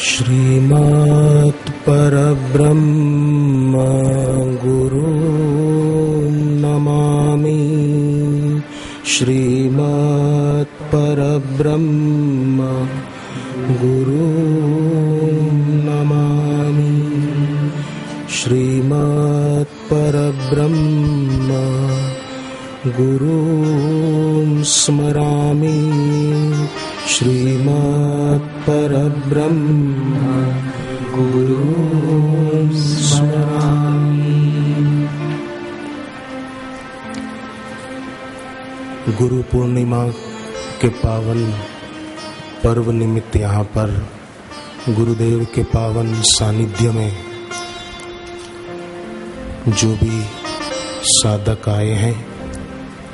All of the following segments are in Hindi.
श्रीमत् परब्रह्म गुरु नमामि। श्रीमत् परब्रह्म गुरु नमामि। श्रीमत् परब्रह्म गुरु स्मरामि। श्रीमत् परब्रह्म गुरु स्मरामि। गुरु पूर्णिमा के पावन पर्व निमित्त यहाँ पर गुरुदेव के पावन सानिध्य में जो भी साधक आए हैं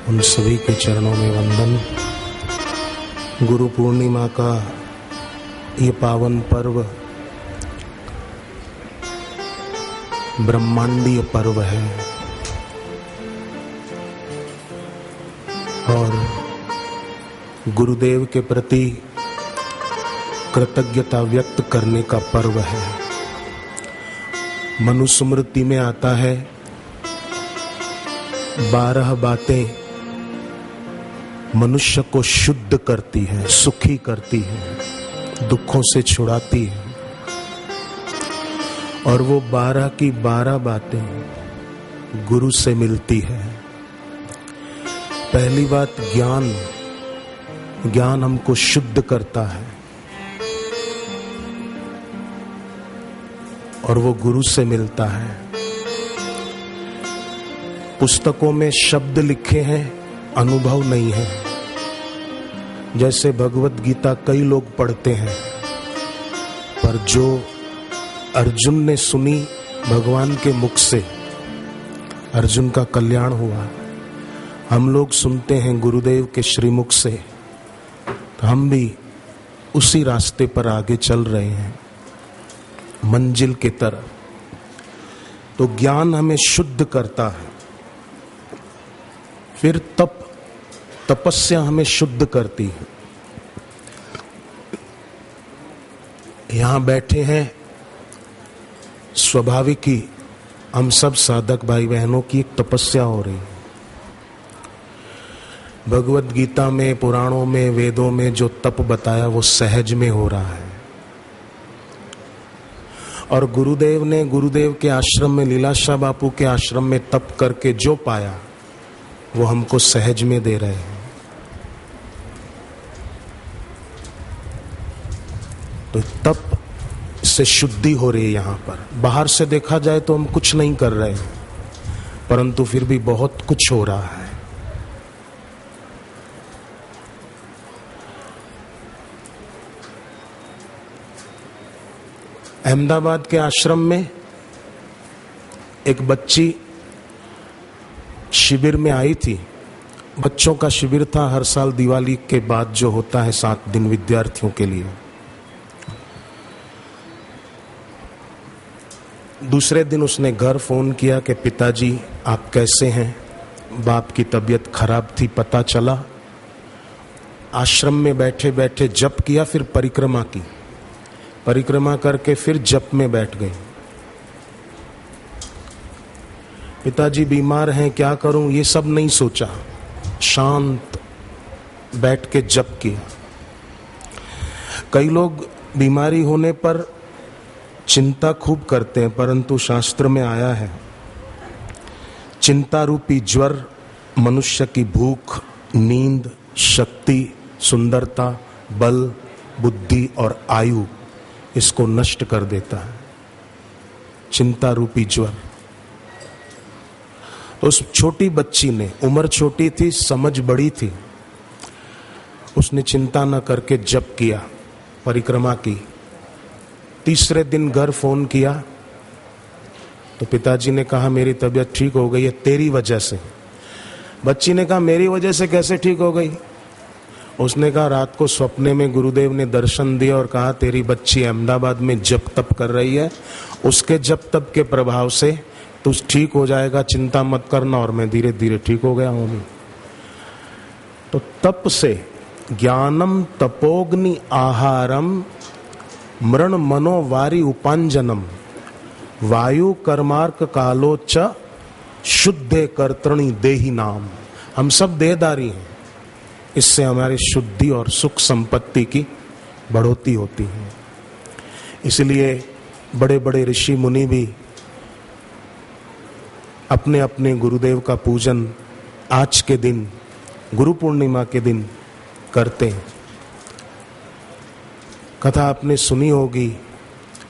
उन सभी के चरणों में वंदन। गुरु पूर्णिमा का ये पावन पर्व ब्रह्मांडीय पर्व है और गुरुदेव के प्रति कृतज्ञता व्यक्त करने का पर्व है। मनुस्मृति में आता है 12 बातें मनुष्य को शुद्ध करती है, सुखी करती है, दुखों से छुड़ाती है। और वो 12 की 12 बातें गुरु से मिलती है। पहली बात ज्ञान। ज्ञान हमको शुद्ध करता है और वो गुरु से मिलता है। पुस्तकों में शब्द लिखे हैं, अनुभव नहीं है। जैसे भगवत गीता कई लोग पढ़ते हैं, पर जो अर्जुन ने सुनी भगवान के मुख से, अर्जुन का कल्याण हुआ। हम लोग सुनते हैं गुरुदेव के श्रीमुख से, तो हम भी उसी रास्ते पर आगे चल रहे हैं मंजिल की तरफ। तो ज्ञान हमें शुद्ध करता है। फिर तपस्या हमें शुद्ध करती है। यहां बैठे हैं, स्वाभाविक ही हम सब साधक भाई बहनों की एक तपस्या हो रही है। भगवत गीता में, पुराणों में, वेदों में जो तप बताया वो सहज में हो रहा है। और गुरुदेव ने गुरुदेव के आश्रम में, लीलाशाह बापू के आश्रम में तप करके जो पाया वो हमको सहज में दे रहे हैं। तो तप से शुद्धि हो रही है। यहां पर बाहर से देखा जाए तो हम कुछ नहीं कर रहे हैं, परंतु फिर भी बहुत कुछ हो रहा है। अहमदाबाद के आश्रम में एक बच्ची शिविर में आई थी। बच्चों का शिविर था, हर साल दिवाली के बाद जो होता है 7 दिन विद्यार्थियों के लिए। दूसरे दिन उसने घर फोन किया कि पिताजी आप कैसे हैं। बाप की तबीयत खराब थी, पता चला। आश्रम में बैठे बैठे जप किया, फिर परिक्रमा की। परिक्रमा करके फिर जप में बैठ गई। पिताजी बीमार हैं, क्या करूं, ये सब नहीं सोचा। शांत बैठ के जप किया। कई लोग बीमारी होने पर चिंता खूब करते हैं, परंतु शास्त्र में आया है चिंता रूपी ज्वर मनुष्य की भूख, नींद, शक्ति, सुंदरता, बल, बुद्धि और आयु इसको नष्ट कर देता है। चिंता रूपी ज्वर। तो उस छोटी बच्ची ने, उम्र छोटी थी, समझ बड़ी थी, उसने चिंता न करके जप किया, परिक्रमा की। तीसरे दिन घर फोन किया तो पिताजी ने कहा मेरी तबीयत ठीक हो गई है तेरी वजह से। बच्ची ने कहा मेरी वजह से कैसे ठीक हो गई। उसने कहा रात को सपने में गुरुदेव ने दर्शन दिया और कहा तेरी बच्ची अहमदाबाद में जप तप कर रही है, उसके जप तप के प्रभाव से तू ठीक हो जाएगा, चिंता मत करना। और मैं धीरे धीरे ठीक हो गया हूँ। तो तप से ज्ञानम तपोग्नि आहारम मरण मनो वारी उपांजनम वायु कर्मार्क कालो च शुद्धे कर्तृणी देही नाम। हम सब देहदारी हैं, इससे हमारी शुद्धि और सुख संपत्ति की बढ़ोतरी होती है। इसलिए बड़े बड़े ऋषि मुनि भी अपने अपने गुरुदेव का पूजन आज के दिन गुरु पूर्णिमा के दिन करते हैं। कथा आपने सुनी होगी,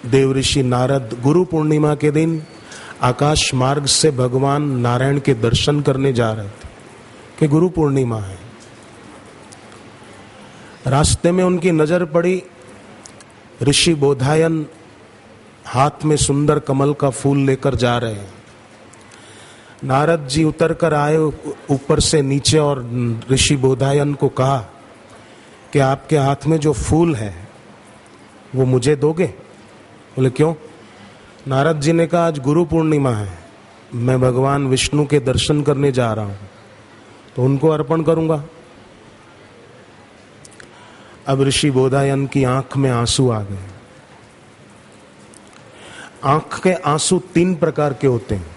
देव ऋषि नारद गुरु पूर्णिमा के दिन आकाश मार्ग से भगवान नारायण के दर्शन करने जा रहे थे कि गुरु पूर्णिमा है। रास्ते में उनकी नजर पड़ी ऋषि बोधायन हाथ में सुंदर कमल का फूल लेकर जा रहे हैं। नारद जी उतर कर आए ऊपर से नीचे और ऋषि बोधायन को कहा कि आपके हाथ में जो फूल है वो मुझे दोगे? बोले क्यों? नारद जी ने कहा आज गुरु पूर्णिमा है, मैं भगवान विष्णु के दर्शन करने जा रहा हूं तो उनको अर्पण करूंगा। अब ऋषि बोधायन की आंख में आंसू आ गए। आंख के आंसू 3 प्रकार के होते हैं,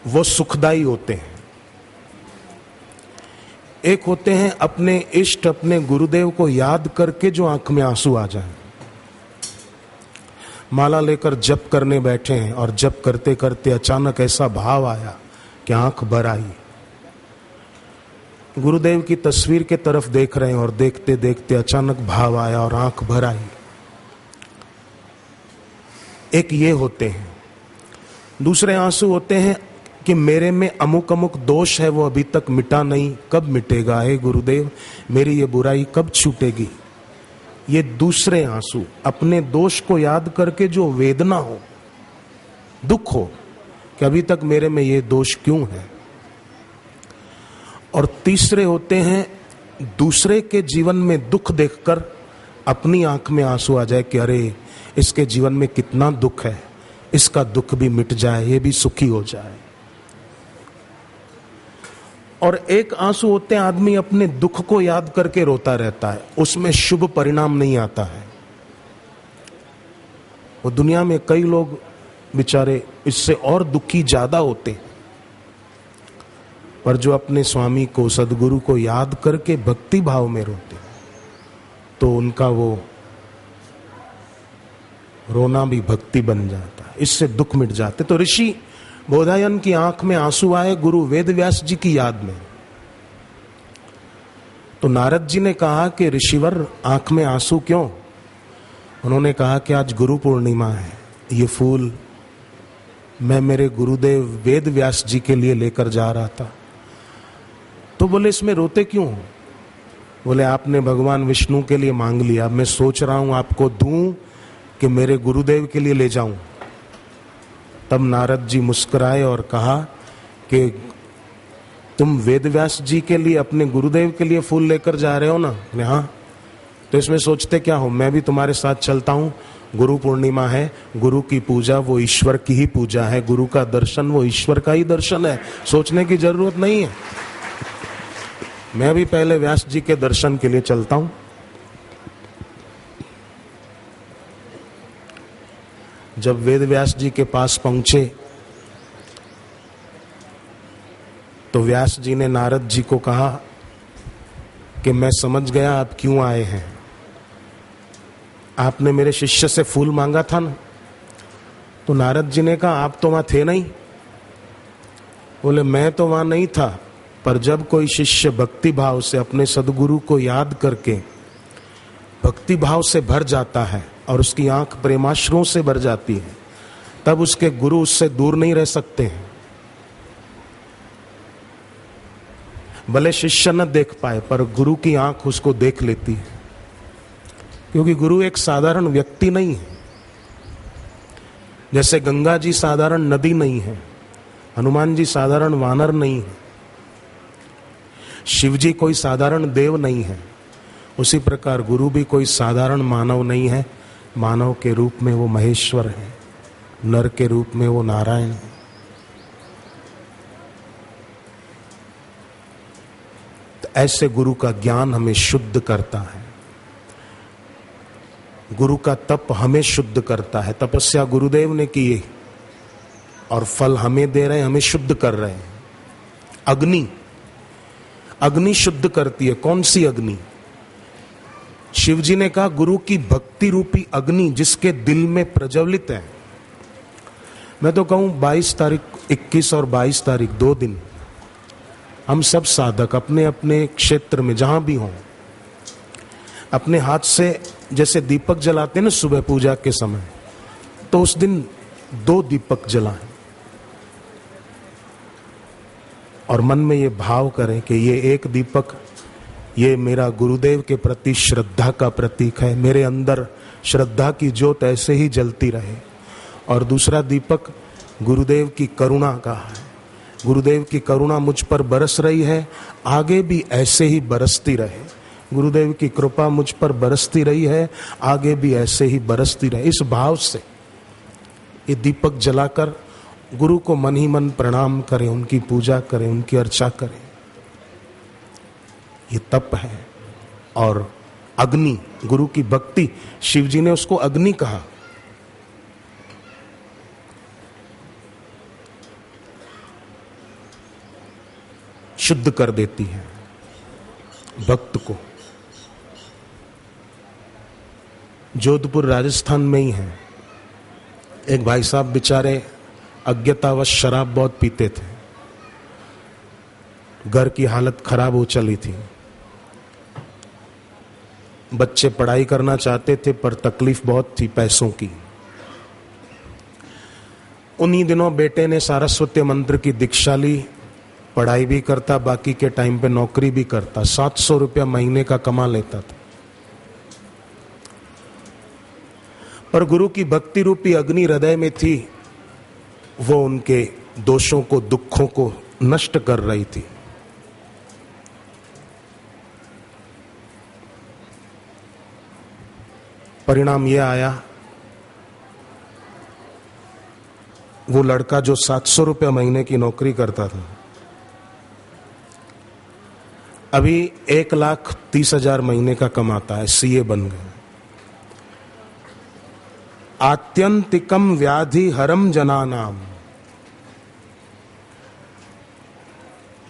वो सुखदायी होते हैं। एक होते हैं अपने इष्ट अपने गुरुदेव को याद करके जो आंख में आंसू आ जाए। माला लेकर जप करने बैठे हैं और जप करते करते अचानक ऐसा भाव आया कि आंख भर आई। गुरुदेव की तस्वीर के तरफ देख रहे हैं और देखते देखते अचानक भाव आया और आंख भर आई। एक ये होते हैं। दूसरे आंसू होते हैं कि मेरे में अमुक अमुक दोष है, वो अभी तक मिटा नहीं, कब मिटेगा हे गुरुदेव, मेरी ये बुराई कब छूटेगी। ये दूसरे आंसू, अपने दोष को याद करके जो वेदना हो, दुख हो कि अभी तक मेरे में ये दोष क्यों है। और तीसरे होते हैं दूसरे के जीवन में दुख देखकर अपनी आंख में आंसू आ जाए कि अरे इसके जीवन में कितना दुख है, इसका दुख भी मिट जाए, ये भी सुखी हो जाए। और एक आंसू होते हैं आदमी अपने दुख को याद करके रोता रहता है, उसमें शुभ परिणाम नहीं आता है। वो दुनिया में कई लोग बेचारे इससे और दुखी ज्यादा होते हैं, पर जो अपने स्वामी को सदगुरु को याद करके भक्ति भाव में रोते तो उनका वो रोना भी भक्ति बन जाता है, इससे दुख मिट जाते। तो ऋषि बोधायन की आंख में आंसू आए गुरु वेदव्यास जी की याद में। तो नारद जी ने कहा कि ऋषिवर आंख में आंसू क्यों? उन्होंने कहा कि आज गुरु पूर्णिमा है, ये फूल मैं मेरे गुरुदेव वेदव्यास जी के लिए लेकर जा रहा था। तो बोले इसमें रोते क्यों? बोले आपने भगवान विष्णु के लिए मांग लिया, मैं सोच रहा हूं आपको दूं कि मेरे गुरुदेव के लिए ले जाऊं। तब नारद जी मुस्कुराए और कहा कि तुम वेदव्यास जी के लिए अपने गुरुदेव के लिए फूल लेकर जा रहे हो ना? हाँ। तो इसमें सोचते क्या हो, मैं भी तुम्हारे साथ चलता हूं। गुरु पूर्णिमा है, गुरु की पूजा वो ईश्वर की ही पूजा है, गुरु का दर्शन वो ईश्वर का ही दर्शन है, सोचने की जरूरत नहीं है। मैं भी पहले व्यास जी के दर्शन के लिए चलता हूं। जब वेद व्यास जी के पास पहुंचे तो व्यास जी ने नारद जी को कहा कि मैं समझ गया आप क्यों आए हैं। आपने मेरे शिष्य से फूल मांगा था ना? तो नारद जी ने कहा आप तो वहां थे नहीं। बोले मैं तो वहां नहीं था, पर जब कोई शिष्य भक्ति भाव से अपने सदगुरु को याद करके भक्ति भाव से भर जाता है और उसकी आंख प्रेमाश्रुओं से भर जाती है, तब उसके गुरु उससे दूर नहीं रह सकते हैं। भले शिष्य न देख पाए पर गुरु की आंख उसको देख लेती है, क्योंकि गुरु एक साधारण व्यक्ति नहीं है। जैसे गंगा जी साधारण नदी नहीं है, हनुमान जी साधारण वानर नहीं है, शिव जी कोई साधारण देव नहीं है, उसी प्रकार गुरु भी कोई साधारण मानव नहीं है। मानव के रूप में वो महेश्वर है, नर के रूप में वो नारायण है। तो ऐसे गुरु का ज्ञान हमें शुद्ध करता है। गुरु का तप हमें शुद्ध करता है। तपस्या गुरुदेव ने की है और फल हमें दे रहे हैं, हमें शुद्ध कर रहे हैं। अग्नि शुद्ध करती है। कौन सी अग्नि? शिव जी ने कहा गुरु की भक्ति रूपी अग्नि जिसके दिल में प्रज्वलित है। मैं तो कहूं 22 तारीख, 21 और 22 तारीख 2 दिन हम सब साधक अपने अपने क्षेत्र में जहां भी हों, अपने हाथ से जैसे दीपक जलाते हैं ना सुबह पूजा के समय, तो उस दिन 2 दीपक जलाएं और मन में ये भाव करें कि ये एक दीपक ये मेरा गुरुदेव के प्रति श्रद्धा का प्रतीक है, मेरे अंदर श्रद्धा की ज्योत ऐसे ही जलती रहे। और दूसरा दीपक गुरुदेव की करुणा का है, गुरुदेव की करुणा मुझ पर बरस रही है, आगे भी ऐसे ही बरसती रहे। गुरुदेव की कृपा मुझ पर बरसती रही है, आगे भी ऐसे ही बरसती रहे। इस भाव से ये दीपक जलाकर गुरु को मन ही मन प्रणाम करें, उनकी पूजा करें, उनकी अर्चा करें। ये तप है। और अग्नि, गुरु की भक्ति, शिव जी ने उसको अग्नि कहा। शुद्ध कर देती है भक्त को। जोधपुर राजस्थान में ही है, एक भाई साहब बेचारे अज्ञतावश शराब बहुत पीते थे, घर की हालत खराब हो चली थी, बच्चे पढ़ाई करना चाहते थे पर तकलीफ बहुत थी पैसों की। उन्हीं दिनों बेटे ने सारस्वती मंत्र की दीक्षा ली, पढ़ाई भी करता, बाकी के टाइम पे नौकरी भी करता, 700 रुपया महीने का कमा लेता था। पर गुरु की भक्ति रूपी अग्नि हृदय में थी, वो उनके दोषों को, दुखों को नष्ट कर रही थी। परिणाम यह आया, वो लड़का जो 700 रुपया महीने की नौकरी करता था, अभी 1,30,000 महीने का कमाता है, सीए बन गए। आत्यंतिकम व्याधि हरम जनानाम,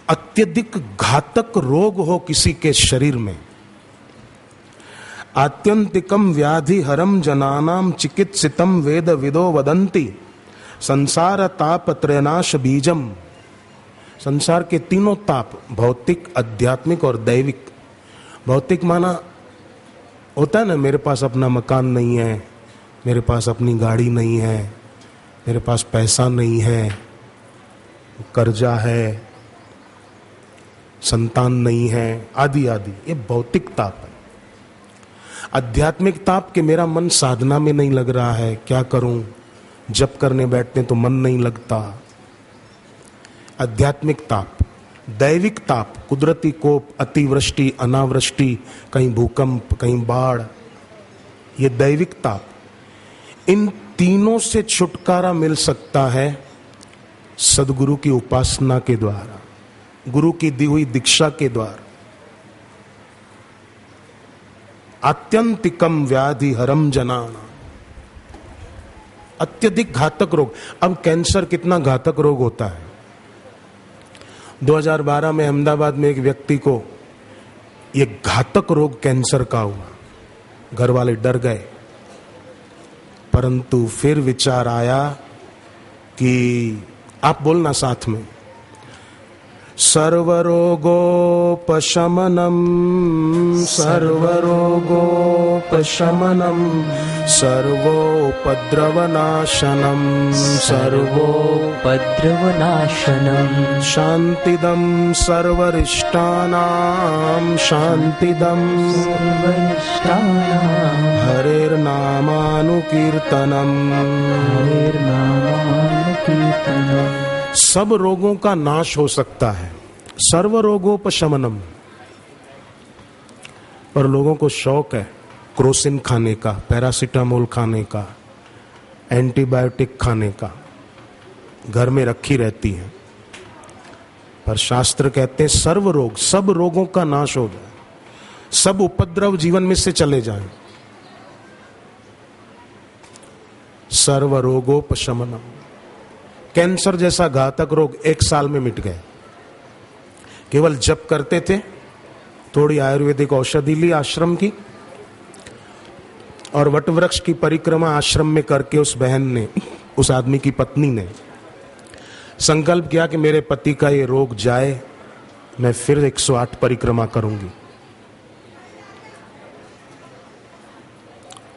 अत्यधिक घातक रोग हो किसी के शरीर में, आत्यंतिकम व्याधि हरम जनानाम चिकित्सितम वेद विदो वदंती संसार ताप त्रयनाश बीजम। संसार के तीनों ताप, भौतिक, आध्यात्मिक और दैविक। भौतिक माना होता है ना, मेरे पास अपना मकान नहीं है, मेरे पास अपनी गाड़ी नहीं है, मेरे पास पैसा नहीं है, कर्जा है, संतान नहीं है, आदि आदि, ये भौतिक ताप है। आध्यात्मिक ताप के मेरा मन साधना में नहीं लग रहा है, क्या करूं, जप करने बैठते तो मन नहीं लगता, आध्यात्मिक ताप। दैविक ताप, कुदरती कोप, अतिवृष्टि, अनावृष्टि, कहीं भूकंप, कहीं बाढ़, ये दैविक ताप। इन तीनों से छुटकारा मिल सकता है सदगुरु की उपासना के द्वारा, गुरु की दी हुई दीक्षा के द्वारा। आत्यंतिकम व्याधि हरम जनाना, अत्यधिक घातक रोग। अब कैंसर कितना घातक रोग होता है। 2012 में अहमदाबाद में एक व्यक्ति को यह घातक रोग कैंसर का हुआ, घर वाले डर गए, परंतु फिर विचार आया कि आप बोलना साथ में, सर्वरोगोपशमनम सर्वरोगोपशमनम सर्वोपद्रवनाशनम सर्वोपद्रवनाशनम शांतिदम सर्वरिष्टानां शांतिदम सर्वनिष्ठानां हरेर्नामानुकीर्तनम हरेर्नामानुकीर्तनम। सब रोगों का नाश हो सकता है, सर्व रोगोपशमनम। पर लोगों को शौक है क्रोसिन खाने का, पैरासीटामोल खाने का, एंटीबायोटिक खाने का, घर में रखी रहती है। पर शास्त्र कहते हैं सर्व रोग, सब रोगों का नाश हो जाए, सब उपद्रव जीवन में से चले जाएं। सर्व रोगोपशमनम। कैंसर जैसा घातक रोग 1 साल में मिट गए। केवल जप करते थे, थोड़ी आयुर्वेदिक औषधि ली आश्रम की, और वटवृक्ष की परिक्रमा आश्रम में करके उस बहन ने, उस आदमी की पत्नी ने संकल्प किया कि मेरे पति का ये रोग जाए, मैं फिर 108 परिक्रमा करूंगी।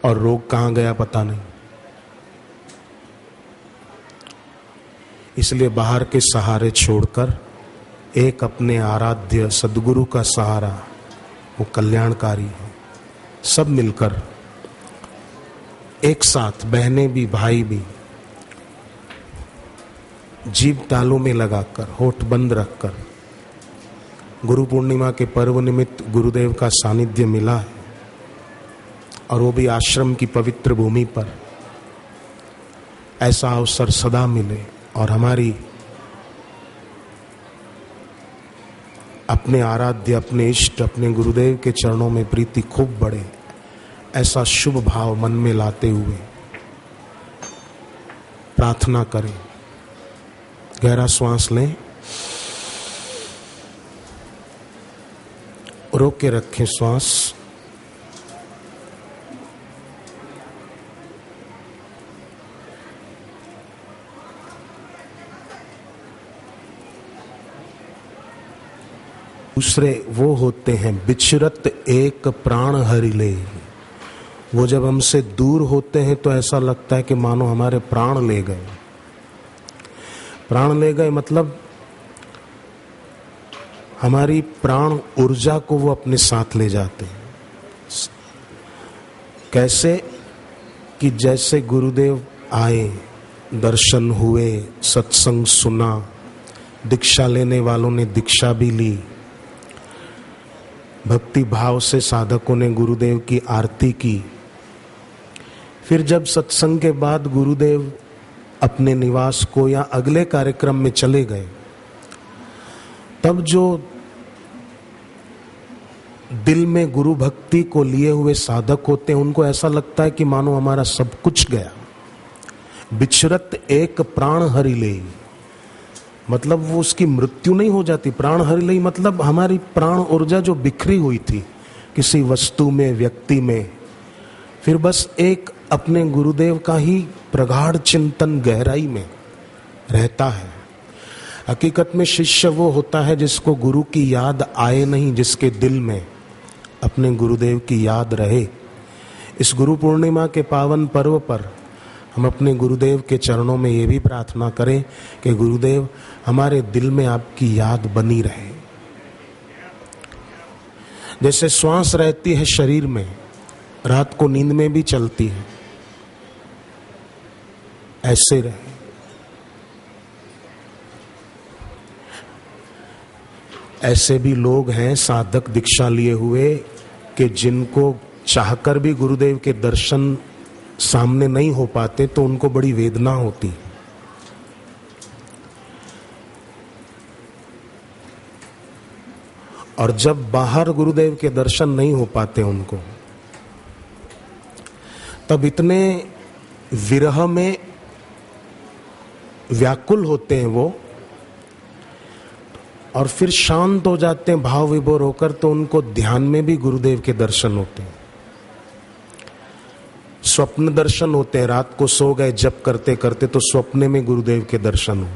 और रोग कहां गया पता नहीं। इसलिए बाहर के सहारे छोड़कर एक अपने आराध्य सद्गुरु का सहारा, वो कल्याणकारी है। सब मिलकर एक साथ, बहनें भी भाई भी, जीभ तालू में लगाकर, होठ बंद रखकर, गुरु पूर्णिमा के पर्व निमित्त गुरुदेव का सानिध्य मिला है, और वो भी आश्रम की पवित्र भूमि पर। ऐसा अवसर सदा मिले और हमारी अपने आराध्य, अपने इष्ट, अपने गुरुदेव के चरणों में प्रीति खूब बढ़े, ऐसा शुभ भाव मन में लाते हुए प्रार्थना करें। गहरा श्वास लें, रोक के रखें श्वास। दूसरे वो होते हैं बिछरत एक प्राण हरि ले। वो जब हमसे दूर होते हैं तो ऐसा लगता है कि मानो हमारे प्राण ले गए। प्राण ले गए मतलब हमारी प्राण ऊर्जा को वो अपने साथ ले जाते हैं। कैसे कि जैसे गुरुदेव आए, दर्शन हुए, सत्संग सुना, दीक्षा लेने वालों ने दीक्षा भी ली, भक्ति भाव से साधकों ने गुरुदेव की आरती की। फिर जब सत्संग के बाद गुरुदेव अपने निवास को या अगले कार्यक्रम में चले गए, तब जो दिल में गुरु भक्ति को लिए हुए साधक होते हैं, उनको ऐसा लगता है कि मानो हमारा सब कुछ गया। बिछरत एक प्राण हरि ले, मतलब वो उसकी मृत्यु नहीं हो जाती। प्राण हरि ले मतलब हमारी प्राण ऊर्जा जो बिखरी हुई थी किसी वस्तु में, व्यक्ति में, फिर बस एक अपने गुरुदेव का ही प्रगाढ़ चिंतन गहराई में रहता है। हकीकत में शिष्य वो होता है जिसको गुरु की याद आए नहीं, जिसके दिल में अपने गुरुदेव की याद रहे। इस गुरु पूर्णिमा के पावन पर्व पर हम अपने गुरुदेव के चरणों में ये भी प्रार्थना करें कि गुरुदेव हमारे दिल में आपकी याद बनी रहे। जैसे श्वास रहती है शरीर में, रात को नींद में भी चलती है, ऐसे रहे। ऐसे भी लोग हैं साधक दीक्षा लिए हुए कि जिनको चाहकर भी गुरुदेव के दर्शन सामने नहीं हो पाते तो उनको बड़ी वेदना होती। और जब बाहर गुरुदेव के दर्शन नहीं हो पाते उनको, तब इतने विरह में व्याकुल होते हैं वो, और फिर शांत हो जाते हैं भाव विभोर होकर, तो उनको ध्यान में भी गुरुदेव के दर्शन होते हैं। स्वप्न दर्शन होते हैं, रात को सो गए जप करते करते तो स्वप्ने में गुरुदेव के दर्शन हो।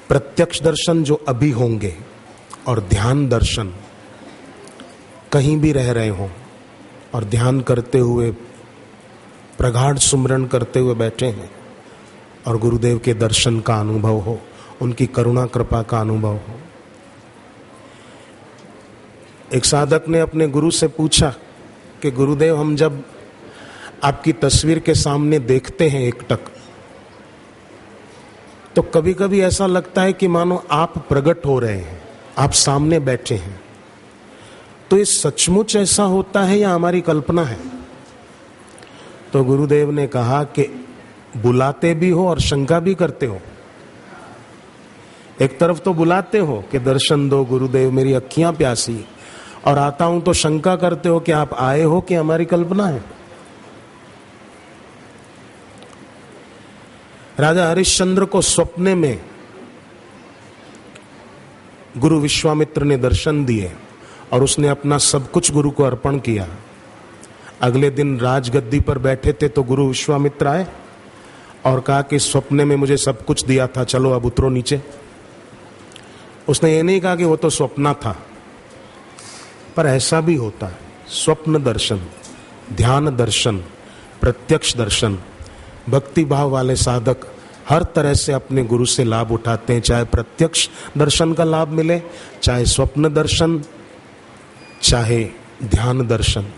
प्रत्यक्ष दर्शन जो अभी होंगे और ध्यान दर्शन, कहीं भी रह रहे हो और ध्यान करते हुए, प्रगाढ़ सुमरण करते हुए बैठे हैं और गुरुदेव के दर्शन का अनुभव हो, उनकी करुणा कृपा का अनुभव हो। एक साधक ने अपने गुरु से पूछा कि गुरुदेव, हम जब आपकी तस्वीर के सामने देखते हैं एकटक, तो कभी कभी ऐसा लगता है कि मानो आप प्रकट हो रहे हैं, आप सामने बैठे हैं। तो ये सचमुच ऐसा होता है या हमारी कल्पना है? तो गुरुदेव ने कहा कि बुलाते भी हो और शंका भी करते हो। एक तरफ तो बुलाते हो कि दर्शन दो गुरुदेव, मेरी अखियां प्यासी, और आता हूं तो शंका करते हो कि आप आए हो कि हमारी कल्पना है। राजा हरिश्चंद्र को सपने में गुरु विश्वामित्र ने दर्शन दिए और उसने अपना सब कुछ गुरु को अर्पण किया। अगले दिन राजगद्दी पर बैठे थे तो गुरु विश्वामित्र आए और कहा कि स्वप्ने में मुझे सब कुछ दिया था, चलो अब उतरो नीचे। उसने ये नहीं कहा कि वो तो स्वप्न था, पर ऐसा भी होता है। स्वप्न दर्शन, ध्यान दर्शन, प्रत्यक्ष दर्शन, भक्ति भाव वाले साधक हर तरह से अपने गुरु से लाभ उठाते हैं, चाहे प्रत्यक्ष दर्शन का लाभ मिले, चाहे स्वप्न दर्शन, चाहे ध्यान दर्शन।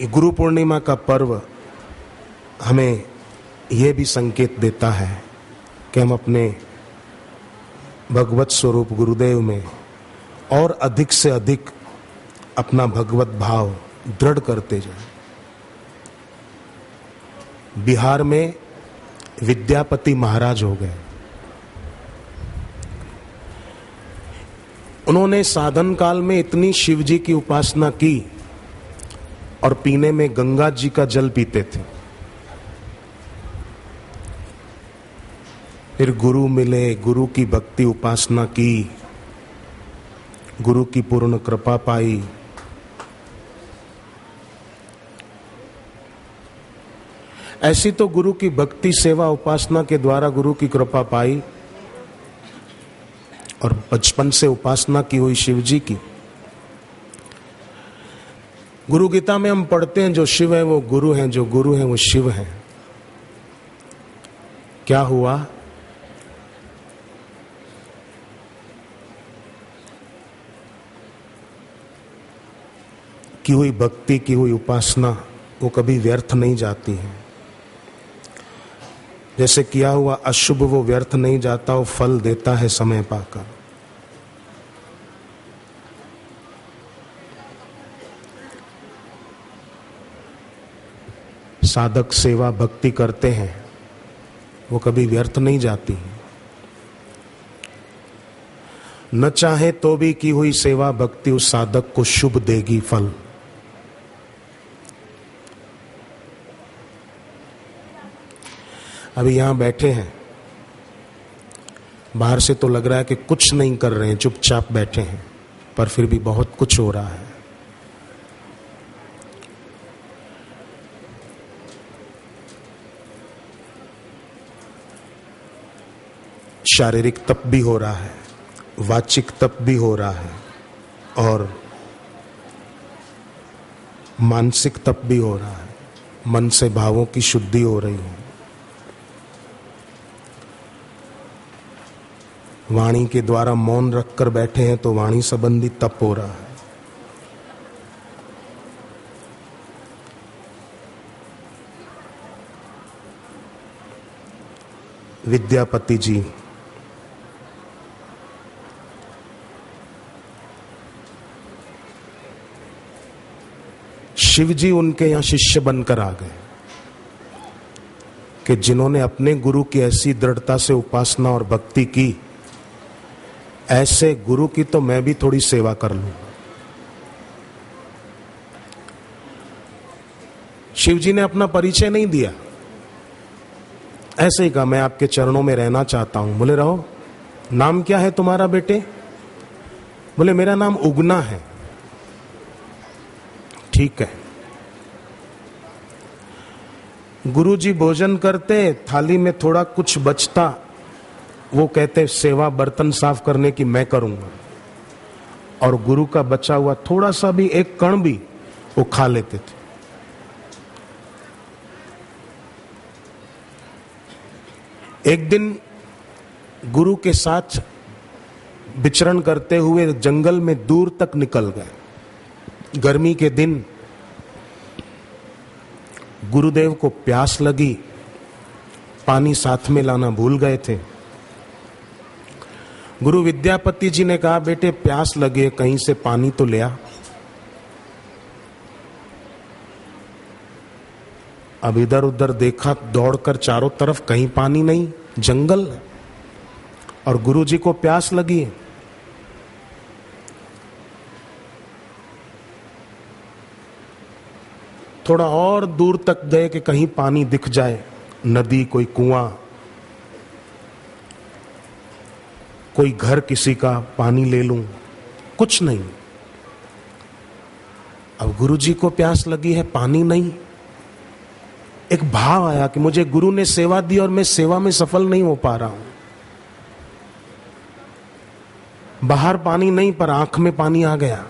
गुरु पूर्णिमा का पर्व हमें यह भी संकेत देता है कि हम अपने भगवत स्वरूप गुरुदेव में और अधिक से अधिक अपना भगवत भाव दृढ़ करते जाएं। बिहार में विद्यापति महाराज हो गए। उन्होंने साधन काल में इतनी शिव जी की उपासना की और पीने में गंगा जी का जल पीते थे। फिर गुरु मिले, गुरु की भक्ति उपासना की, गुरु की पूर्ण कृपा पाई। ऐसी तो गुरु की भक्ति सेवा उपासना के द्वारा गुरु की कृपा पाई और बचपन से उपासना की हुई शिव जी की। गुरु गीता में हम पढ़ते हैं जो शिव है वो गुरु हैं, जो गुरु हैं वो शिव हैं। क्या हुआ? की हुई भक्ति, की हुई उपासना वो कभी व्यर्थ नहीं जाती है। जैसे किया हुआ अशुभ वो व्यर्थ नहीं जाता, वो फल देता है समय पाकर। साधक सेवा भक्ति करते हैं वो कभी व्यर्थ नहीं जाती। न चाहे तो भी की हुई सेवा भक्ति उस साधक को शुभ देगी फल। अभी यहां बैठे हैं, बाहर से तो लग रहा है कि कुछ नहीं कर रहे हैं, चुपचाप बैठे हैं, पर फिर भी बहुत कुछ हो रहा है। शारीरिक तप भी हो रहा है, वाचिक तप भी हो रहा है और मानसिक तप भी हो रहा है। मन से भावों की शुद्धि हो रही है। वाणी के द्वारा मौन रखकर बैठे हैं तो वाणी संबंधी तप हो रहा है। विद्यापति जी शिव जी उनके यहां शिष्य बनकर आ गए कि जिन्होंने अपने गुरु की ऐसी दृढ़ता से उपासना और भक्ति की, ऐसे गुरु की तो मैं भी थोड़ी सेवा कर लूं। शिव जी ने अपना परिचय नहीं दिया, ऐसे ही कहा मैं आपके चरणों में रहना चाहता हूं। बोले रहो। नाम क्या है तुम्हारा बेटे? बोले मेरा नाम उगना है। ठीक है। गुरुजी भोजन करते, थाली में थोड़ा कुछ बचता, वो कहते सेवा बर्तन साफ करने की मैं करूंगा, और गुरु का बचा हुआ थोड़ा सा भी, एक कण भी वो खा लेते थे। एक दिन गुरु के साथ विचरण करते हुए जंगल में दूर तक निकल गए। गर्मी के दिन गुरुदेव को प्यास लगी, पानी साथ में लाना भूल गए थे। गुरु विद्यापति जी ने कहा बेटे प्यास लगे, कहीं से पानी तो ले आ। अब इधर उधर देखा, दौड़कर चारों तरफ, कहीं पानी नहीं, जंगल, और गुरु जी को प्यास लगी। थोड़ा और दूर तक गए कि कहीं पानी दिख जाए, नदी, कोई कुआं, कोई घर किसी का, पानी ले लूं, कुछ नहीं। अब गुरुजी को प्यास लगी है, पानी नहीं। एक भाव आया कि मुझे गुरु ने सेवा दी और मैं सेवा में सफल नहीं हो पा रहा हूं। बाहर पानी नहीं पर आंख में पानी आ गया।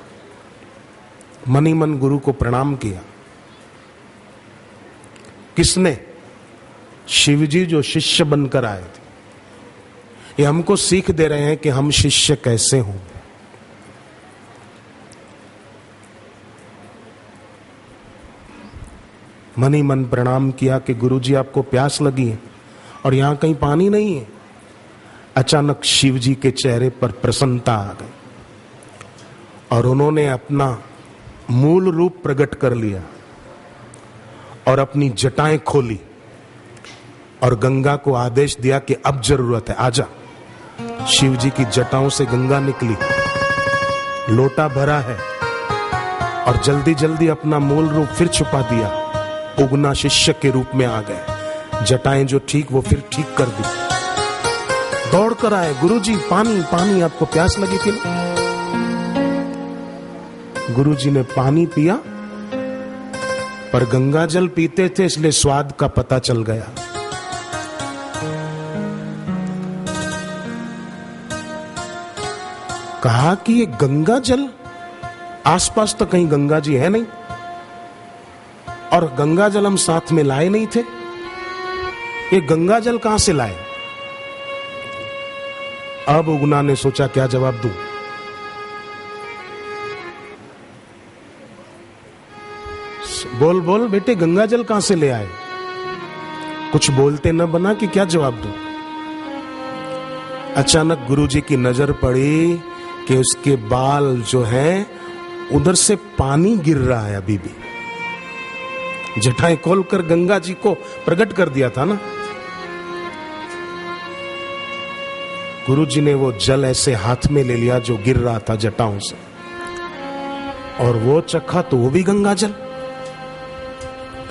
मन ही मन गुरु को प्रणाम किया। किसने? शिवजी जो शिष्य बनकर आए थे। ये हमको सीख दे रहे हैं कि हम शिष्य कैसे हों। मन ही मन प्रणाम किया कि गुरुजी आपको प्यास लगी है और यहां कहीं पानी नहीं है। अचानक शिवजी के चेहरे पर प्रसन्नता आ गई और उन्होंने अपना मूल रूप प्रकट कर लिया और अपनी जटाएं खोली और गंगा को आदेश दिया कि अब जरूरत है, आजा। शिवजी की जटाओं से गंगा निकली, लोटा भरा है और जल्दी जल्दी अपना मूल रूप फिर छुपा दिया। उगना शिष्य के रूप में आ गए। जटाएं जो ठीक वो फिर ठीक कर दी। दौड़ कर आए, गुरुजी पानी पानी, आपको प्यास लगी थी ना? गुरुजी ने पानी पिया पर गंगा जल पीते थे इसलिए स्वाद का पता चल गया। कहा कि ये गंगा जल, आसपास तो कहीं गंगा जी है नहीं और गंगा जल हम साथ में लाए नहीं थे। ये गंगा जल कहां से लाए? अब उगना ने सोचा क्या जवाब दूं। बोल बोल बेटे, गंगा जल कहां से ले आए? कुछ बोलते न बना कि क्या जवाब दूं। अचानक गुरुजी की नजर पड़ी कि उसके बाल जो हैं उधर से पानी गिर रहा है अभी भी। जटाएं खोलकर गंगा जी को प्रकट कर दिया था ना। गुरुजी ने वो जल ऐसे हाथ में ले लिया जो गिर रहा था जटाओं से और वो चखा तो वो भी गंगा जल।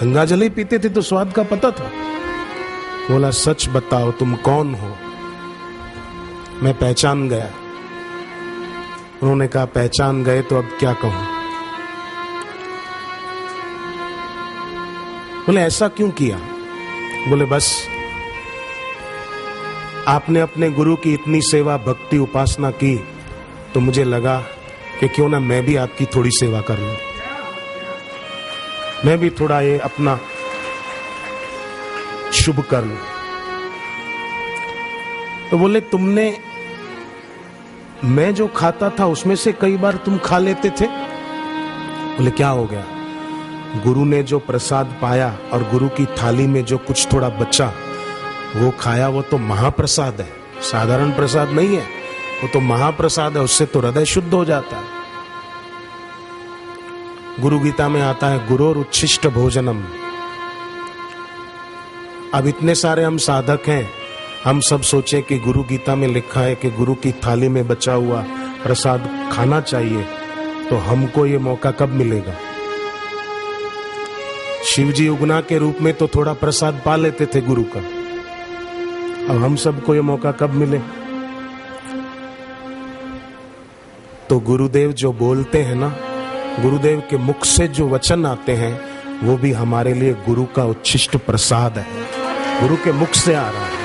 गंगा जल ही पीते थे तो स्वाद का पता था। बोला सच बताओ तुम कौन हो? मैं पहचान गया। उन्होंने कहा पहचान गए तो अब क्या कहूं? बोले ऐसा क्यों किया? बोले बस आपने अपने गुरु की इतनी सेवा, भक्ति, उपासना की तो मुझे लगा कि क्यों ना मैं भी आपकी थोड़ी सेवा कर लूं। मैं भी थोड़ा ये अपना शुभ कर लूं। तो बोले तुमने, मैं जो खाता था उसमें से कई बार तुम खा लेते थे। बोले क्या हो गया? गुरु ने जो प्रसाद पाया और गुरु की थाली में जो कुछ थोड़ा बचा वो खाया, वो तो महाप्रसाद है, साधारण प्रसाद नहीं है, वो तो महाप्रसाद है। उससे तो हृदय शुद्ध हो जाता है। गुरु गीता में आता है गुरोर उच्छिष्ट भोजनम। अब इतने सारे हम साधक हैं, हम सब सोचें कि गुरु गीता में लिखा है कि गुरु की थाली में बचा हुआ प्रसाद खाना चाहिए, तो हमको ये मौका कब मिलेगा? शिवजी उगना के रूप में तो थोड़ा प्रसाद पा लेते थे गुरु का, अब हम सबको ये मौका कब मिले? तो गुरुदेव जो बोलते हैं ना, गुरुदेव के मुख से जो वचन आते हैं वो भी हमारे लिए गुरु का उच्छिष्ट प्रसाद है। गुरु के मुख से आ रहा है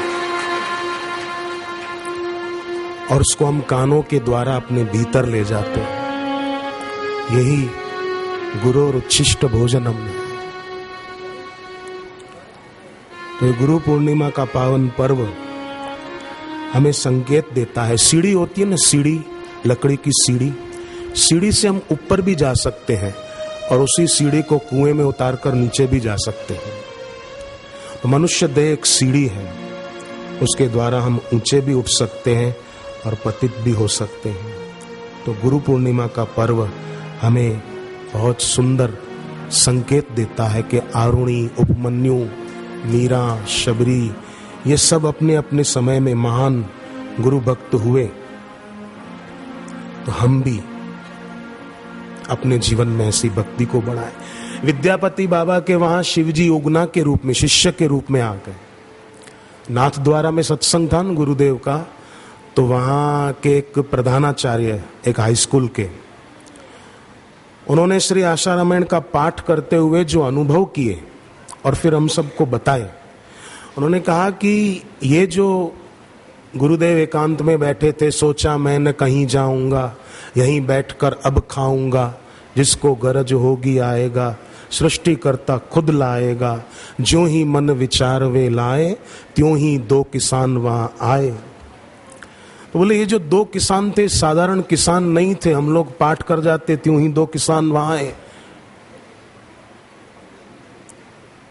और उसको हम कानों के द्वारा अपने भीतर ले जाते हैं। यही गुरु और उच्छिष्ट भोजनम है। तो गुरु पूर्णिमा का पावन पर्व हमें संकेत देता है। सीढ़ी होती है ना, सीढ़ी, लकड़ी की सीढ़ी, सीढ़ी से हम ऊपर भी जा सकते हैं और उसी सीढ़ी को कुएं में उतारकर नीचे भी जा सकते हैं। तो मनुष्य देह एक सीढ़ी है, उसके द्वारा हम ऊंचे भी उठ सकते हैं और पतित भी हो सकते हैं। तो गुरु पूर्णिमा का पर्व हमें बहुत सुंदर संकेत देता है कि आरुणि, उपमन्यु, मीरा, शबरी, ये सब अपने अपने समय में महान गुरु भक्त हुए। तो हम भी अपने जीवन में ऐसी भक्ति को बढ़ाएं। विद्यापति बाबा के वहां शिवजी उगना के रूप में, शिष्य के रूप में आ गए। नाथ द्वारा में सत्संग था न गुरुदेव का, तो वहां के एक प्रधानाचार्य, एक हाई स्कूल के, उन्होंने श्री आशा रामायण का पाठ करते हुए जो अनुभव किए और फिर हम सबको बताए, उन्होंने कहा कि ये जो गुरुदेव एकांत में बैठे थे, सोचा मैं न कहीं जाऊंगा, यहीं बैठकर अब खाऊंगा, जिसको गरज होगी आएगा, सृष्टि करता खुद लाएगा, ज्यों ही मन विचार वे लाए, त्यों ही दो किसान वहां आए। तो बोले ये जो दो किसान थे साधारण किसान नहीं थे, हम लोग पाठ कर जाते त्यों ही दो किसान वहां आए,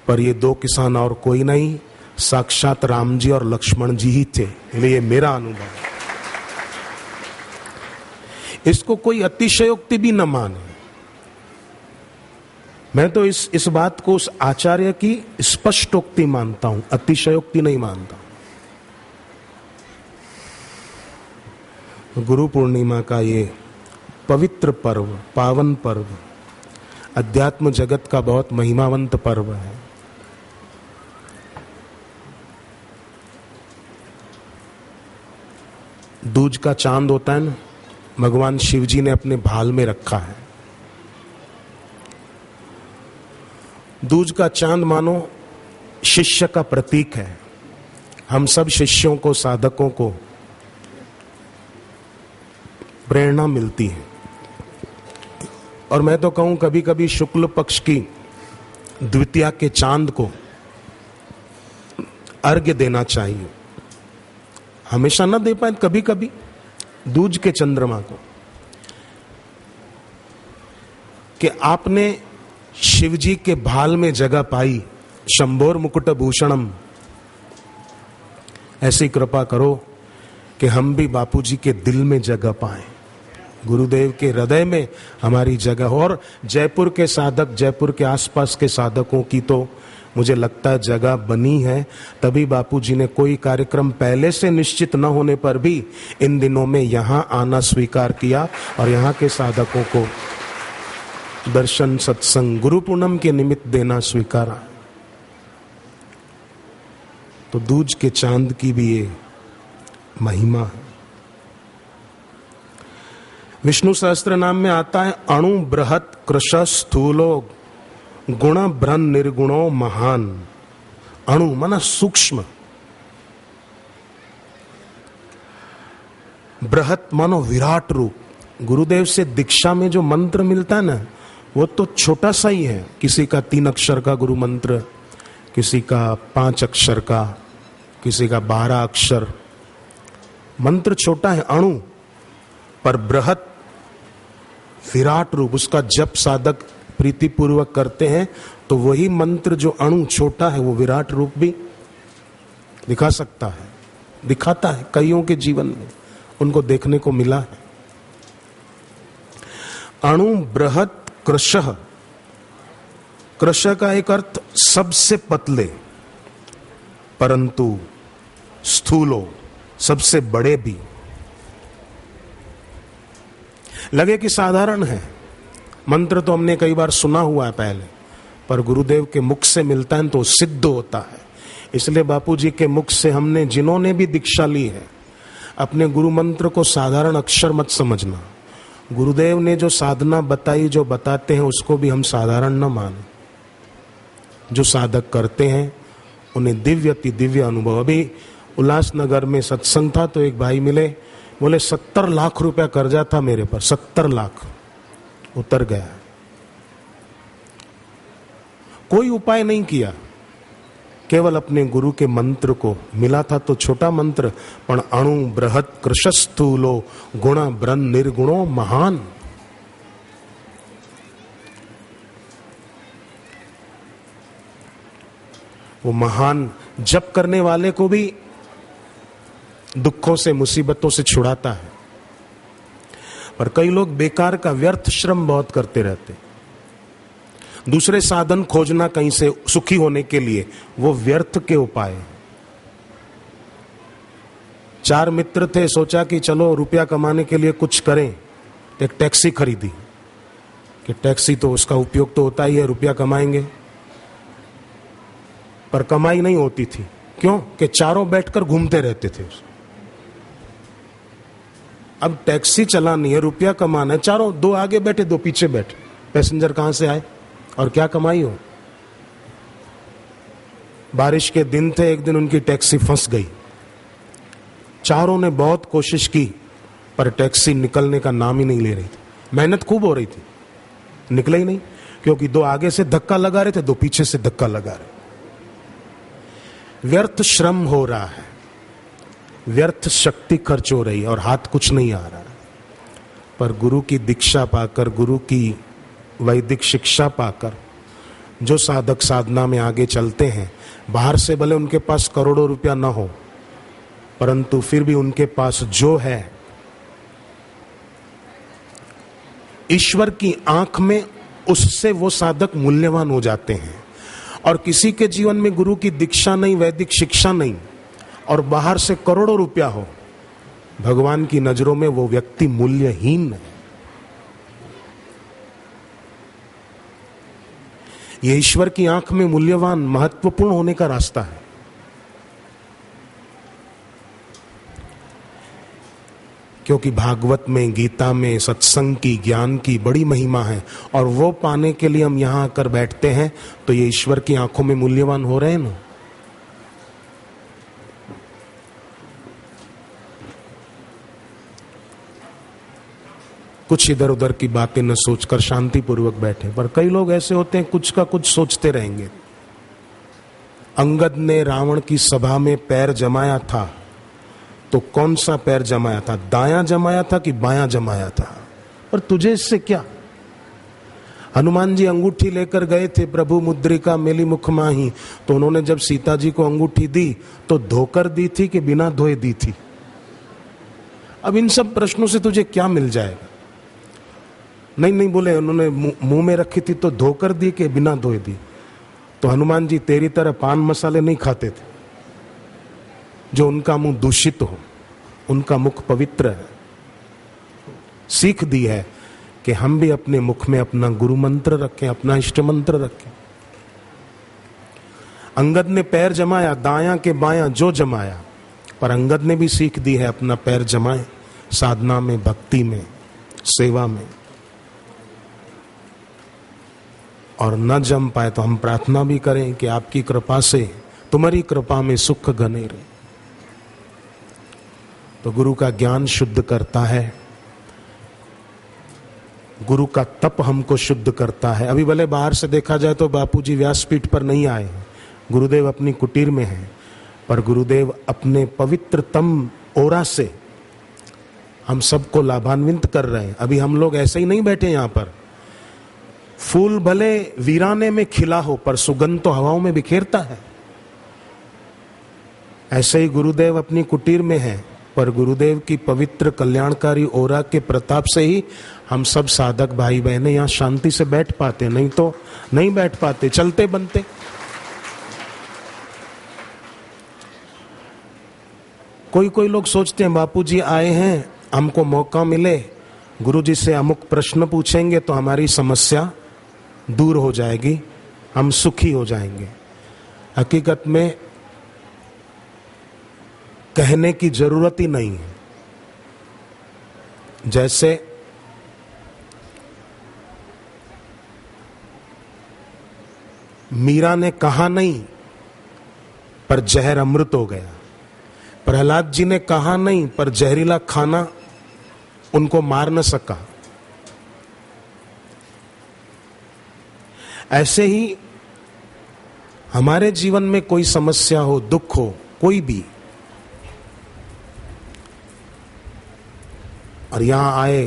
पर ये दो किसान और कोई नहीं, साक्षात राम जी और लक्ष्मण जी ही थे। ये मेरा अनुभव है, इसको कोई अतिशयोक्ति भी न माने। मैं तो इस बात को उस आचार्य की स्पष्टोक्ति मानता हूं, अतिशयोक्ति नहीं मानता। गुरु पूर्णिमा का ये पवित्र पर्व, पावन पर्व, अध्यात्म जगत का बहुत महिमावंत पर्व है। दूज का चांद होता है ना, भगवान शिव जी ने अपने भाल में रखा है। दूज का चांद मानो शिष्य का प्रतीक है। हम सब शिष्यों को, साधकों को प्रेरणा मिलती है। और मैं तो कहूं कभी कभी शुक्ल पक्ष की द्वितीया के चांद को अर्घ्य देना चाहिए। हमेशा ना दे पाए, कभी कभी दूज के चंद्रमा को, कि आपने शिव जी के भाल में जगह पाई, शंभोर मुकुट भूषणम, ऐसी कृपा करो कि हम भी बापू जी के दिल में जगह पाएं, गुरुदेव के हृदय में हमारी जगह हो। और जयपुर के साधक, जयपुर के आसपास के साधकों की तो मुझे लगता है जगह बनी है, तभी बापू जी ने कोई कार्यक्रम पहले से निश्चित न होने पर भी इन दिनों में यहां आना स्वीकार किया और यहां के साधकों को दर्शन, सत्संग, गुरु पूनम के निमित्त देना स्वीकारा। तो दूज के चांद की भी ये महिमा है। विष्णु सहस्त्र नाम में आता है अणु बृहत कृश स्थूलो गुण ब्रन निर्गुणो महान। अणु माना सूक्ष्म, बृहत मानो विराट रूप। गुरुदेव से दीक्षा में जो मंत्र मिलता है ना, वो तो छोटा सा ही है। किसी का 3 अक्षर का गुरु मंत्र, किसी का 5 अक्षर का, किसी का 12 अक्षर। मंत्र छोटा है अणु, पर बृहत विराट रूप। उसका जप साधक प्रीतिपूर्वक करते हैं तो वही मंत्र जो अणु छोटा है वो विराट रूप भी दिखा सकता है, दिखाता है। कईयों के जीवन में उनको देखने को मिला है। अणु बृहत कृशः, कृश का एक अर्थ सबसे पतले, परंतु स्थूलो सबसे बड़े भी। लगे कि साधारण है, मंत्र तो हमने कई बार सुना हुआ है पहले, पर गुरुदेव के मुख से मिलता है तो सिद्ध होता है। इसलिए बापू जी के मुख से हमने, जिन्होंने भी दीक्षा ली है, अपने गुरु मंत्र को साधारण अक्षर मत समझना। गुरुदेव ने जो साधना बताई, जो बताते हैं, उसको भी हम साधारण न माने। जो साधक करते हैं उन्हें दिव्य अति दिव्य अनुभव। अभी उल्लासनगर में सत्संग था तो एक भाई मिले, बोले 70 लाख रुपया कर्जा था मेरे पर, 70 लाख उतर गया। कोई उपाय नहीं किया, केवल अपने गुरु के मंत्र को मिला था तो छोटा मंत्र, पण अणु बृहत कृशस्थूलो गुण ब्रन निर्गुणो महान। वो महान जप करने वाले को भी दुखों से, मुसीबतों से छुड़ाता है। पर कई लोग बेकार का व्यर्थ श्रम बहुत करते रहते, दूसरे साधन खोजना कहीं से सुखी होने के लिए, वो व्यर्थ के उपाय। 4 मित्र थे, सोचा कि चलो रुपया कमाने के लिए कुछ करें, एक टैक्सी खरीदी। कि टैक्सी तो उसका उपयोग तो होता ही है, रुपया कमाएंगे, पर कमाई नहीं होती थी। क्यों? कि चारों बैठकर घूमते रहते थे। अब टैक्सी चलानी है, रुपया कमाना है, चारों, दो आगे बैठे दो पीछे बैठे, पैसेंजर कहां से आए और क्या कमाई हो। बारिश के दिन थे, एक दिन उनकी टैक्सी फंस गई। चारों ने बहुत कोशिश की पर टैक्सी निकलने का नाम ही नहीं ले रही थी। मेहनत खूब हो रही थी, निकले ही नहीं, क्योंकि दो आगे से धक्का लगा रहे थे, दो पीछे से धक्का लगा रहे। व्यर्थ श्रम हो रहा है, व्यर्थ शक्ति खर्च हो रही है और हाथ कुछ नहीं आ रहा है। पर गुरु की दीक्षा पाकर, गुरु की वैदिक शिक्षा पाकर जो साधक साधना में आगे चलते हैं, बाहर से भले उनके पास करोड़ों रुपया ना हो, परंतु फिर भी उनके पास जो है ईश्वर की आंख में, उससे वो साधक मूल्यवान हो जाते हैं। और किसी के जीवन में गुरु की दीक्षा नहीं, वैदिक शिक्षा नहीं, और बाहर से करोड़ों रुपया हो, भगवान की नजरों में वो व्यक्ति मूल्यहीन है। ये ईश्वर की आंख में मूल्यवान, महत्वपूर्ण होने का रास्ता है। क्योंकि भागवत में, गीता में सत्संग की, ज्ञान की बड़ी महिमा है, और वो पाने के लिए हम यहां आकर बैठते हैं, तो ये ईश्वर की आंखों में मूल्यवान हो रहे हैं ना। कुछ इधर उधर की बातें न सोचकर शांतिपूर्वक बैठे। पर कई लोग ऐसे होते हैं, कुछ का कुछ सोचते रहेंगे। अंगद ने रावण की सभा में पैर जमाया था, तो कौन सा पैर जमाया था? दायां जमाया था कि बायां जमाया था? पर तुझे इससे क्या? हनुमान जी अंगूठी लेकर गए थे, प्रभु मुद्रिका मेली मुख माही, तो उन्होंने जब सीता जी को अंगूठी दी तो धोकर दी थी कि बिना धोए दी थी? अब इन सब प्रश्नों से तुझे क्या मिल जाएगा? नहीं बोले, उन्होंने मुंह में रखी थी तो धोकर दी कि बिना धोए दी? तो हनुमान जी तेरी तरह पान मसाले नहीं खाते थे, जो उनका मुंह दूषित हो, उनका मुख पवित्र है। सीख दी है कि हम भी अपने मुख में अपना गुरु मंत्र रखें, अपना इष्ट मंत्र रखें। अंगद ने पैर जमाया, दायां के बायां जो जमाया, पर अंगद ने भी सीख दी है अपना पैर जमाए, साधना में, भक्ति में, सेवा में। और न जम पाए तो हम प्रार्थना भी करें कि आपकी कृपा से, तुम्हारी कृपा में सुख घने रहे। तो गुरु का ज्ञान शुद्ध करता है, गुरु का तप हमको शुद्ध करता है। अभी भले बाहर से देखा जाए तो बापूजी व्यासपीठ पर नहीं आए हैं, गुरुदेव अपनी कुटीर में हैं, पर गुरुदेव अपने पवित्रतम ओरा से हम सबको लाभान्वित कर रहे हैं। अभी हम लोग ऐसे ही नहीं बैठे यहाँ पर। फूल भले वीराने में खिला हो, पर सुगंध तो हवाओं में बिखेरता है। ऐसे ही गुरुदेव अपनी कुटीर में हैं, पर गुरुदेव की पवित्र कल्याणकारी ओरा के प्रताप से ही हम सब साधक भाई बहनें यहाँ शांति से बैठ पाते, नहीं तो नहीं बैठ पाते, चलते बनते। कोई लोग सोचते हैं बापूजी आए हैं, हमको मौका मिले, गुरुजी से अमुक प्रश्न पूछेंगे तो हमारी समस्या दूर हो जाएगी, हम सुखी हो जाएंगे। हकीकत में कहने की जरूरत ही नहीं है। जैसे मीरा ने कहा नहीं, पर जहर अमृत हो गया। प्रहलाद जी ने कहा नहीं, पर जहरीला खाना उनको मार न सका। ऐसे ही हमारे जीवन में कोई समस्या हो, दुख हो, कोई भी, और यहां आए,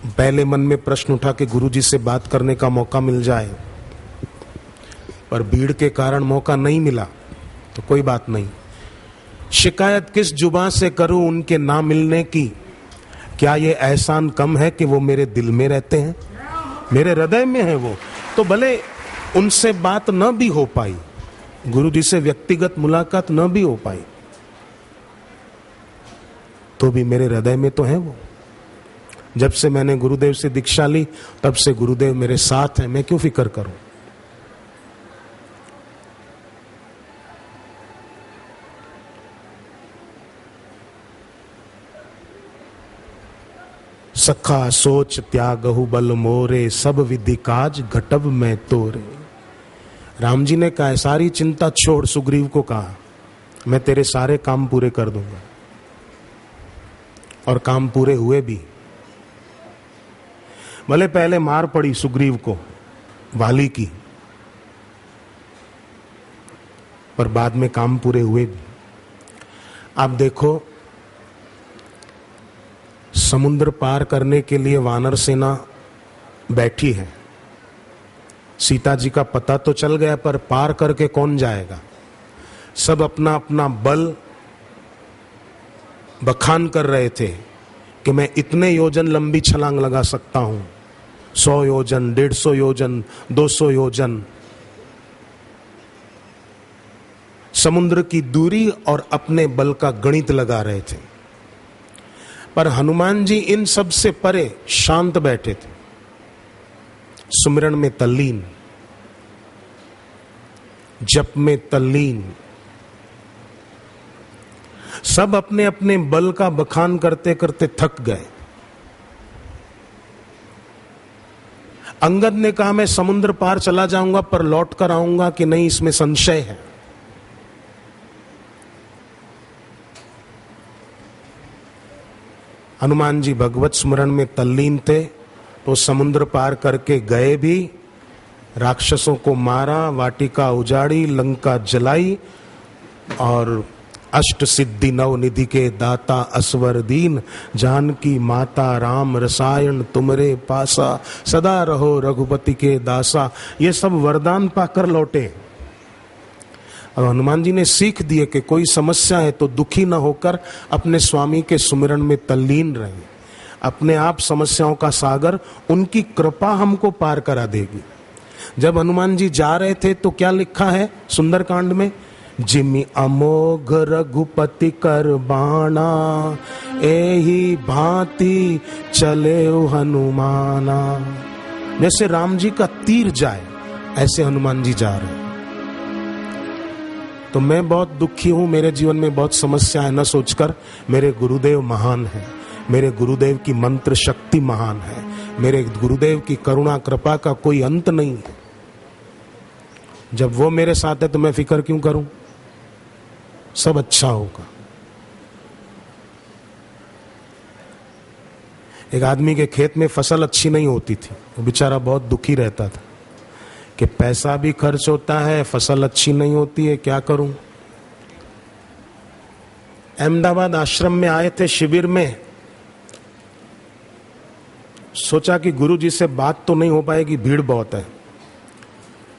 पहले मन में प्रश्न उठा के गुरुजी से बात करने का मौका मिल जाए, पर भीड़ के कारण मौका नहीं मिला तो कोई बात नहीं। शिकायत किस जुबान से करूं उनके ना मिलने की? क्या ये एहसान कम है कि वो मेरे दिल में रहते हैं, मेरे हृदय में है वो? तो भले उनसे बात न भी हो पाई, गुरुजी से व्यक्तिगत मुलाकात न भी हो पाई, तो भी मेरे हृदय में तो है वो। जब से मैंने गुरुदेव से दीक्षा ली तब से गुरुदेव मेरे साथ हैं, मैं क्यों फिक्र करूं। सखा सोच त्यागहु बल मोरे, सब विधि काज घटब में तोरे। राम जी ने कहा सारी चिंता छोड़, सुग्रीव को कहा मैं तेरे सारे काम पूरे कर दूंगा, और काम पूरे हुए भी। भले पहले मार पड़ी सुग्रीव को वाली की, पर बाद में काम पूरे हुए भी। आप देखो, समुद्र पार करने के लिए वानर सेना बैठी है, सीता जी का पता तो चल गया, पर पार करके कौन जाएगा। सब अपना अपना बल बखान कर रहे थे कि मैं इतने योजन लंबी छलांग लगा सकता हूं, 100 योजन, 150 योजन, 200 योजन। समुद्र की दूरी और अपने बल का गणित लगा रहे थे। पर हनुमान जी इन सब से परे शांत बैठे थे, सुमिरन में तल्लीन, जप में तल्लीन। सब अपने अपने बल का बखान करते करते थक गए। अंगद ने कहा मैं समुद्र पार चला जाऊंगा पर लौट कर आऊंगा कि नहीं, इसमें संशय है। हनुमान जी भगवत स्मरण में तल्लीन थे, तो समुद्र पार करके गए भी, राक्षसों को मारा, वाटिका उजाड़ी, लंका जलाई, और अष्ट सिद्धि नव निधि के दाता असवर दीन, जानकी माता राम रसायन तुमरे पासा, सदा रहो रघुपति के दासा, ये सब वरदान पाकर लौटे। और हनुमान जी ने सीख दिए कि कोई समस्या है तो दुखी न होकर अपने स्वामी के सुमिरन में तल्लीन रहें। अपने आप समस्याओं का सागर, उनकी कृपा हमको पार करा देगी। जब हनुमान जी जा रहे थे तो क्या लिखा है सुंदरकांड में, जिमि अमोघ रघुपति कर बाणा, एही भांति चले हनुमाना। जैसे राम जी का तीर जाए ऐसे हनुमान जी जा रहे हैं। तो मैं बहुत दुखी हूं, मेरे जीवन में बहुत समस्या है, न सोचकर मेरे गुरुदेव महान है, मेरे गुरुदेव की मंत्र शक्ति महान है, मेरे गुरुदेव की करुणा कृपा का कोई अंत नहीं है। जब वो मेरे साथ है तो मैं फिक्र क्यों करूं, सब अच्छा होगा। एक आदमी के खेत में फसल अच्छी नहीं होती थी, वो बेचारा बहुत दुखी रहता था कि पैसा भी खर्च होता है, फसल अच्छी नहीं होती है, क्या करूं। अहमदाबाद आश्रम में आए थे शिविर में, सोचा कि गुरु जी से बात तो नहीं हो पाएगी, भीड़ बहुत है।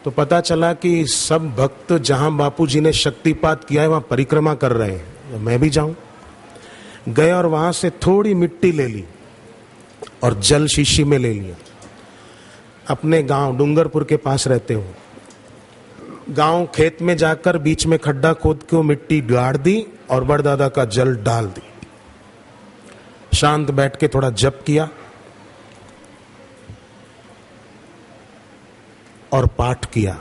तो पता चला कि सब भक्त जहां बापू जी ने शक्तिपात किया है वहां परिक्रमा कर रहे हैं, मैं भी जाऊं। गए और वहां से थोड़ी मिट्टी ले ली और जल शीशी में ले लिया। अपने गांव डूंगरपुर के पास रहते हूँ, गांव खेत में जाकर बीच में खड्डा खोद के वो मिट्टी गाड़ दी और बड़दादा का जल डाल दी। शांत बैठ के थोड़ा जप किया और पाठ किया।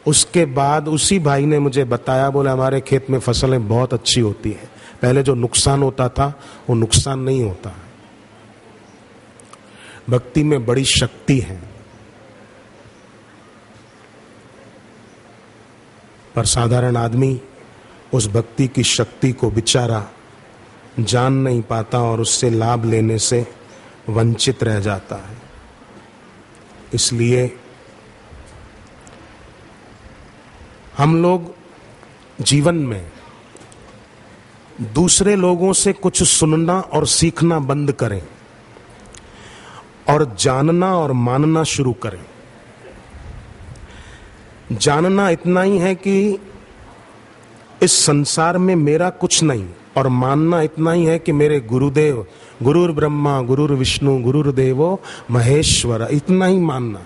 उसके बाद उसी भाई ने मुझे बताया, बोले हमारे खेत में फसलें बहुत अच्छी होती है, पहले जो नुकसान होता था वो नुकसान नहीं होता। भक्ति में बड़ी शक्ति है, पर साधारण आदमी उस भक्ति की शक्ति को बेचारा जान नहीं पाता और उससे लाभ लेने से वंचित रह जाता है। इसलिए हम लोग जीवन में दूसरे लोगों से कुछ सुनना और सीखना बंद करें और जानना और मानना शुरू करें। जानना इतना ही है कि इस संसार में मेरा कुछ नहीं, और मानना इतना ही है कि मेरे गुरुदेव, गुरुर ब्रह्मा गुरुर विष्णु गुरुर देवो महेश्वर, इतना ही मानना।